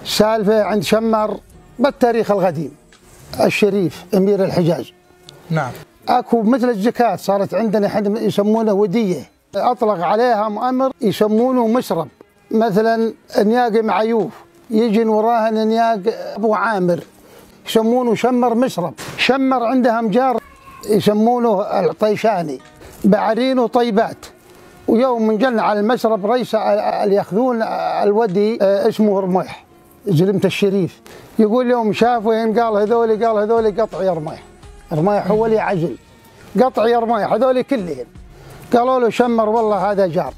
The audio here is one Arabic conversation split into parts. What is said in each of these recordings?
سالفة عند شمر بالتاريخ القديم الشريف أمير الحجاز. نعم. اكو مثل الزكاة صارت عندنا احنا يسمونه ودية، اطلق عليها مؤمر يسمونه مشرب. مثلا نياق معيوف يجي وراها نياق ابو عامر يسمونه شمر مشرب. شمر عندها مجار يسمونه الطيشاني، بعرين وطيبات. ويوم من جلنا على المشرب رئيس اللي ياخذون الودي اسمه رميح زلمة الشريف، يقول يوم شافوا قال هذول قطع يا رميح. رميح هو اللي عجل قطع يا رميح هذول كلهم. قالوا له شمر والله هذا جار،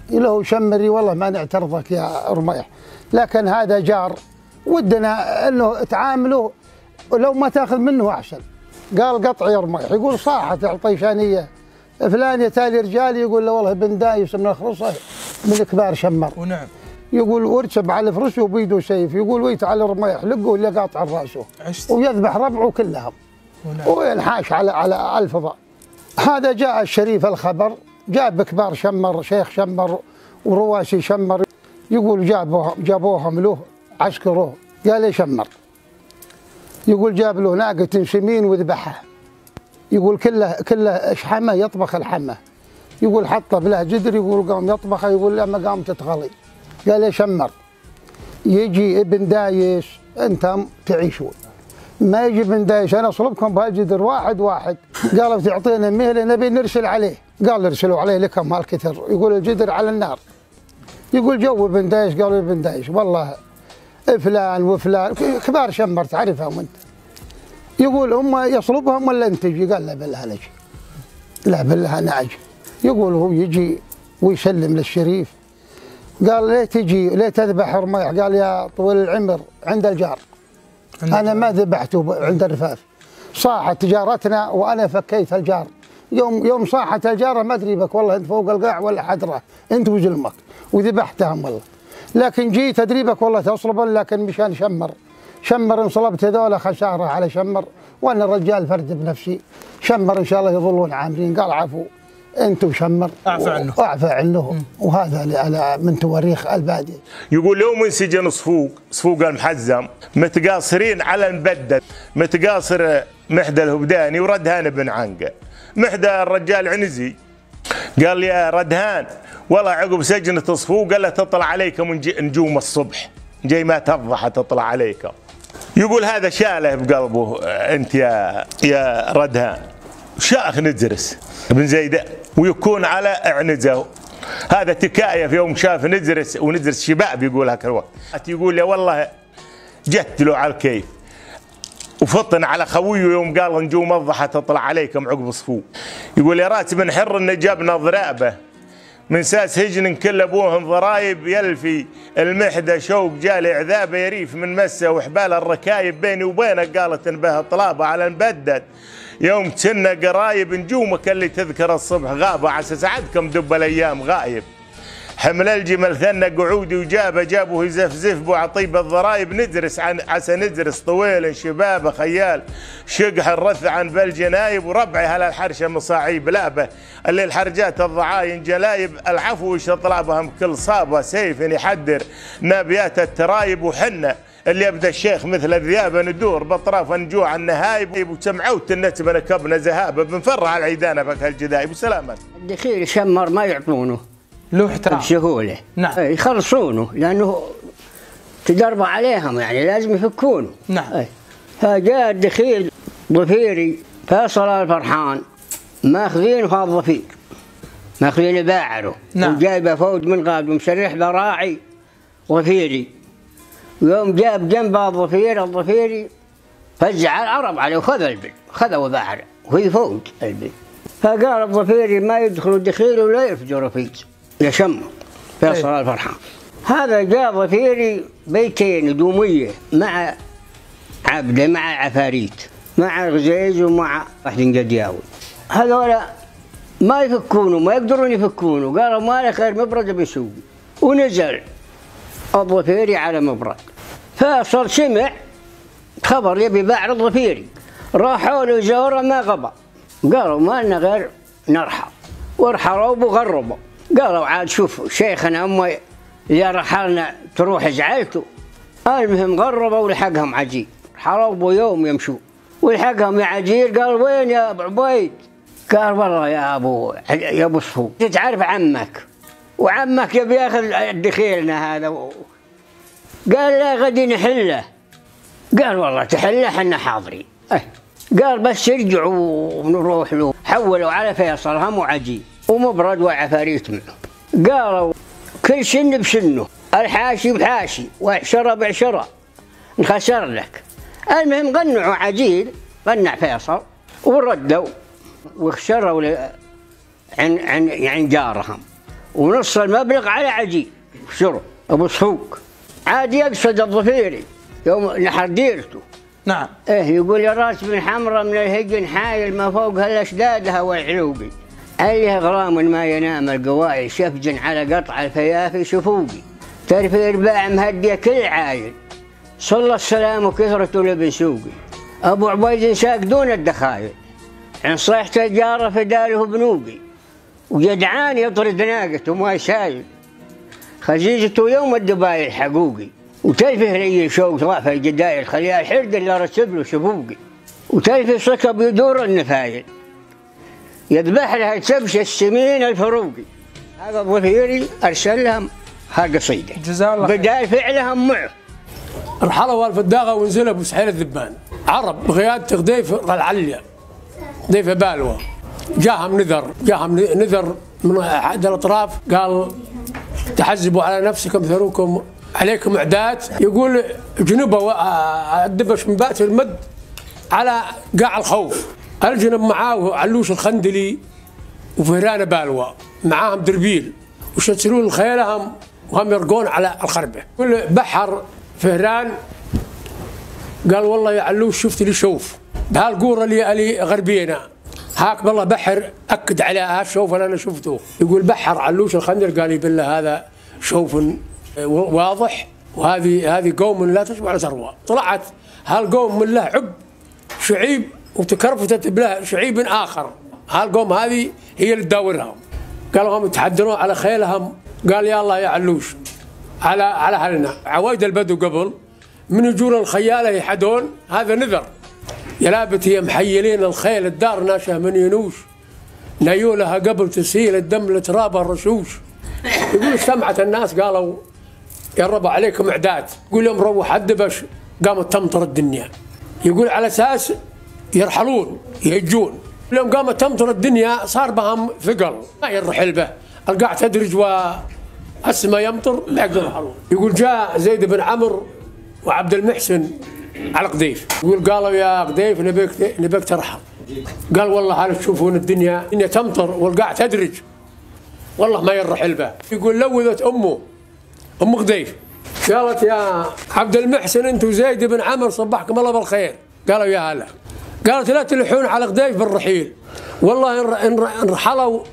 له شمري والله ما نعترضك يا رميح، لكن هذا جار ودنا انه تعامله ولو ما تاخذ منه احسن. قال قطع يا رميح. يقول صاحت الطيشانيه فلان يتالي رجال، يقول له والله بن دايس من الخرصه من كبار شمر. ونعم. يقول وركب على فرسه وبيده سيف، يقول ويت على رميح لقوا اللي قاطع راسه ويذبح ربعه كلهم. ونعم. وينحاش على الفضاء. هذا جاء الشريف الخبر، جاب كبار شمر شيخ شمر ورواسي شمر، يقول جابوهم له عسكروه. قال لي شمر، يقول جاب له ناقة سمين وذبحها، يقول كله اشحمه يطبخ الحمه، يقول حطه بله جدر، يقول قام يطبخه، يقول لما قام تتغلي. قال لي شمر يجي ابن دايس انتم تعيشون، ما يجي ابن دايس انا اصلبكم بهالجدر واحد واحد. قالوا تعطينا مهله نبي نرسل عليه. قال ارسلوا عليه لكم هالكثر، يقول الجدر على النار. يقول جو ابن دايس. قالوا ابن دايس والله فلان وفلان كبار شمر تعرفهم انت. يقول هم يصلبهم ولا انت تجي؟ قال لا بالله نجي، لا بالله انا اجي. يقول هو يجي ويسلم للشريف. قال ليه تجي ليه تذبح رميح؟ قال يا طويل العمر عند الجار، انا ما ذبحته عند الرفاف، صاحت تجارتنا وانا فكيت الجار. يوم صاحت الجاره ما ادري بك والله انت فوق القاع ولا حدره انت وزلمك وذبحتهم والله، لكن جيت ادريبك والله تصلبن، لكن مشان شمر انصلبت هذول خساره على شمر، وانا الرجال فرد بنفسي. شمر ان شاء الله يظلون عامرين. قال عفو انت وشمر اعفى عنه. وهذا من تواريخ الباديه. يقول يوم انسجن صفوق المحزم متقاصرين على المبدد، متقاصر محدى الهبداني وردهان بن عنقه. محدى الرجال عنزي قال يا ردهان والله عقب سجنة صفوق قال له تطلع عليكم نجوم الصبح، جاي ما تفضح تطلع عليكم. يقول هذا شاله بقلبه انت يا ردهان. شاخ نزرس بن زيد ويكون على عنزه. هذا تكايه في يوم شاف ونزرس شباب يقول هاك الوقت. يقول يا والله جت له على الكيف وفطن على خويه يوم قال نجوم الضحى تطلع عليكم عقب صفوق. يقول يا رات بن حر ان جابنا ضرابه من ساس هجن كل ابوهم ضرايب، يلفي المحدة شوق جالي عذابه، يريف من مسه وحبال الركايب بيني وبينك قالت انبه طلابه على المبدد. يوم كنا قرايب نجومك اللي تذكر الصبح غابه، عسى سعدكم دب الايام غايب. حمل الجمل ثنى قعودي جابه يزفزف بو عطيب الضرايب. ندرس عسى ندرس طويل شبابه خيال، شقح الرث عن بالجنايب، وربعي هلا الحرشه مصاعيب لابه، اللي الحرجات الضعاين جلايب. العفو طلابهم كل صابه سيف يحدر نابيات الترايب. وحنا اللي يبدا الشيخ مثل الذياب ندور باطراف نجوع النهايب، وسمعوت النتبه نكبنا ذهابه بنفرع العيدانه بك هالجدايب. وسلامات. الدخيل شمر ما يعطونه له احترام بسهوله. نعم. يخلصونه لانه تدرب عليهم يعني لازم يفكونه. نعم. فجاء الدخيل ظفيري فيصل الفرحان ماخذينه في الظفير، ماخذين باعره. نعم. وجايبه فوج من غاد ومسرح ذراعي ظفيري. يوم جاب جنب الظفيري فزع العرب عليه وخذ البل، خذوا باعره وهي فوج البل. فقال الظفيري ما يدخلوا الدخيل ولا يرفجوا رفيج يا شمر فيصل الفرحان. هذا جاء ظفيري بيتين دوميه مع عبده مع عفاريت مع غزيز ومع واحد قدياوي. هذولا ما يفكونه ما يقدرون يفكونه. قالوا ما له خير مبرد بيسوي. ونزل الظفيري على مبرد. فيصل سمع خبر يبي باعر الظفيري، راحوا له زوره ما غبى. قالوا ما لنا غير نرحل، ورحلوا وغربوا. قالوا عاد شوفوا شيخنا اما اذا رحلنا تروح زعلته، المهم غربوا ولحقهم عجيل، حربوا يوم يمشوا ولحقهم يا عجيل. قال وين يا ابو عبيد؟ قال والله يا ابو صفوق تعرف عمك، وعمك يبي ياخذ دخيلنا هذا. قال لا غدي نحله. قال والله تحله احنا حاضرين. قال بس يرجعوا ونروح له. حولوا على فيصل هم وعجيل ومبرد وعفاريت معه. قالوا كل سن بسنه، الحاشي بحاشي وعشرة بعشرة نخسر لك. المهم قنعوا عجيل، قنع فيصل وردوا وخسروا عن يعني جارهم، ونص المبلغ على عجيل خسروا. ابو صفوق عاد يقصد الظفيري يوم نحر ديرته. نعم. يقول يا راس بن حمرة من الهجن حايل ما فوق هالاشدادها والعلوقي، عليها غرام ما ينام القوائل شفج على قطع الفيافي شفوقي، ترفي رباع مهديه كل عايل صلى السلام وكثرته لبن سوقي. ابو عبيد ساق دون الدخايل عن صيحة الجارة فداله بنوقي، وجدعان يطرد ناقته ما يسايل خزيزته يوم الدبايل حقوقي، وتلفه لي شوق ضعف الجدايل خليها الحرد اللي رسب له شبوقي، وتلفه صكب يدور النفايل يذبح لها السبش السمين الفروقي. هذا الظفيري ارسل لهم هالقصيده جزاه الله بدال فعلهم معه. رحلوا الفداغه ونزلوا بسحيل الذبان عرب بقياده غديف العليا ضيف بالوه. جاهم نذر من احد الاطراف قال تحزبوا على نفسكم ثروكم عليكم اعداد. يقول جنوبه الدبش من بات المد على قاع الخوف. الجنب معاه علوش الخندلي وفهران بالوه معاهم دربيل وشتلون الخيلهم وهم يرقون على الخربه. يقول بحر فهران قال والله يا علوش شفت لي شوف بهالقوره اللي غربينا هاك بالله بحر اكد على هالشوف اللي انا شفته. يقول بحر علوش الخندر قال بالله هذا شوف واضح، وهذه قوم لا تشبع ثروه. طلعت هالقوم من له عب شعيب وتكرفتت بله شعيب اخر. هالقوم هذه هي اللي تداورهم. قالوا هم يتحدرون على خيلهم. قال يا الله يا علوش على هلنا عوايد البدو قبل من يجون الخياله يحدون هذا نذر يا لابت هي محيلين الخيل الدار ناشه من ينوش نيولها قبل تسيل الدم لتراب الرشوش. يقول اجتمعت الناس قالوا يا رب عليكم اعداد. يقول يوم روح الدبش قامت تمطر الدنيا. يقول على اساس يرحلون يهجون. يوم قامت تمطر الدنيا صار بهم ثقل ما يرحل به القاع تدرج والسماء يمطر لا يرحلون. يقول جاء زيد بن عمرو وعبد المحسن على قديف. يقول قالوا يا قديف نبيك ترحل. قال والله هل تشوفون الدنيا تمطر والقاع تدرج والله ما يرحل به. يقول لوذت ام قديف قالت يا عبد المحسن انت وزيد بن عمرو صبحكم الله بالخير. قالوا يا هلا. قالت لا تلحون على قديف بالرحيل والله ان رحلوا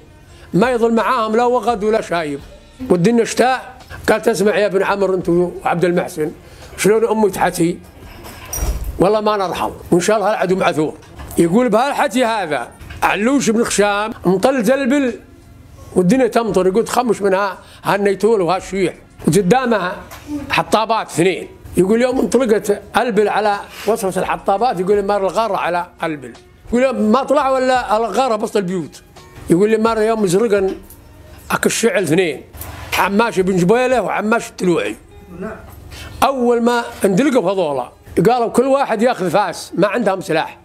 ما يظل معاهم لا وغد ولا شايب والدنيا شتاء. قالت اسمع يا ابن عمرو انت وعبد المحسن شلون امي تحتي والله ما نرحل وان شاء الله العدو معثور. يقول بهالحكي هذا علوش بن خشام مطل زلبل والدنيا تمطر. يقول تخمش منها هالنيتول وهالشيح وقدامها حطابات اثنين. يقول يوم انطلقت البل على وصفة الحطابات يقول مار الغاره على البل. يقول ما طلع ولا الغاره بسط البيوت. يقول لي مره يوم مزرقا اك الشعل اثنين عماش بن جبيله وعماش التلوعي. اول ما اندلقوا هذولا قالوا كل واحد ياخذ فاس ما عندهم سلاح.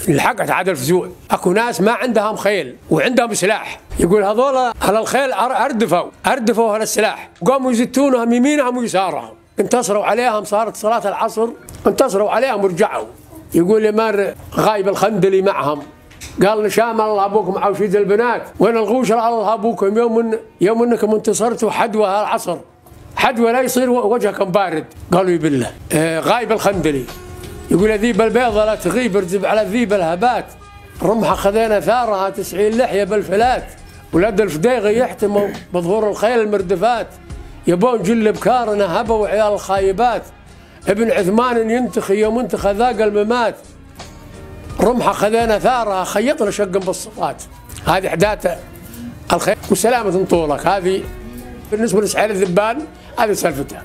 الحقت عاد الفزوع اكو ناس ما عندهم خيل وعندهم سلاح. يقول هذولا على الخيل اردفوا على السلاح وقاموا يزتونهم يمينهم ويسارهم. انتصروا عليهم صارت صلاه العصر انتصروا عليهم ورجعوا. يقول لي مار غايب الخندلي معهم قال نشام الله ابوكم عوشيد البنات وين الغوشر الله ابوكم يوم انكم انتصرتوا حدوى هالعصر حدوى لا يصير وجهكم بارد. قالوا يبله غايب الخندلي. يقول ذيب البيضة لا تغيب ارتب على ذيب الهبات رمحة خذينا ثارها 90 لحية بالفلات ولاد الفديغ يحتموا بظهور الخيل المردفات يبون جل بكارنا هبوا وعيال الخايبات ابن عثمان ينتخي يوم انتخى ذاق الممات رمحة خذينا ثارها خيطنا شقا بالصفات. هذه احداث الخيل وسلامة طولك. هذه بالنسبة لسحيل الذبان هذه سالفتها.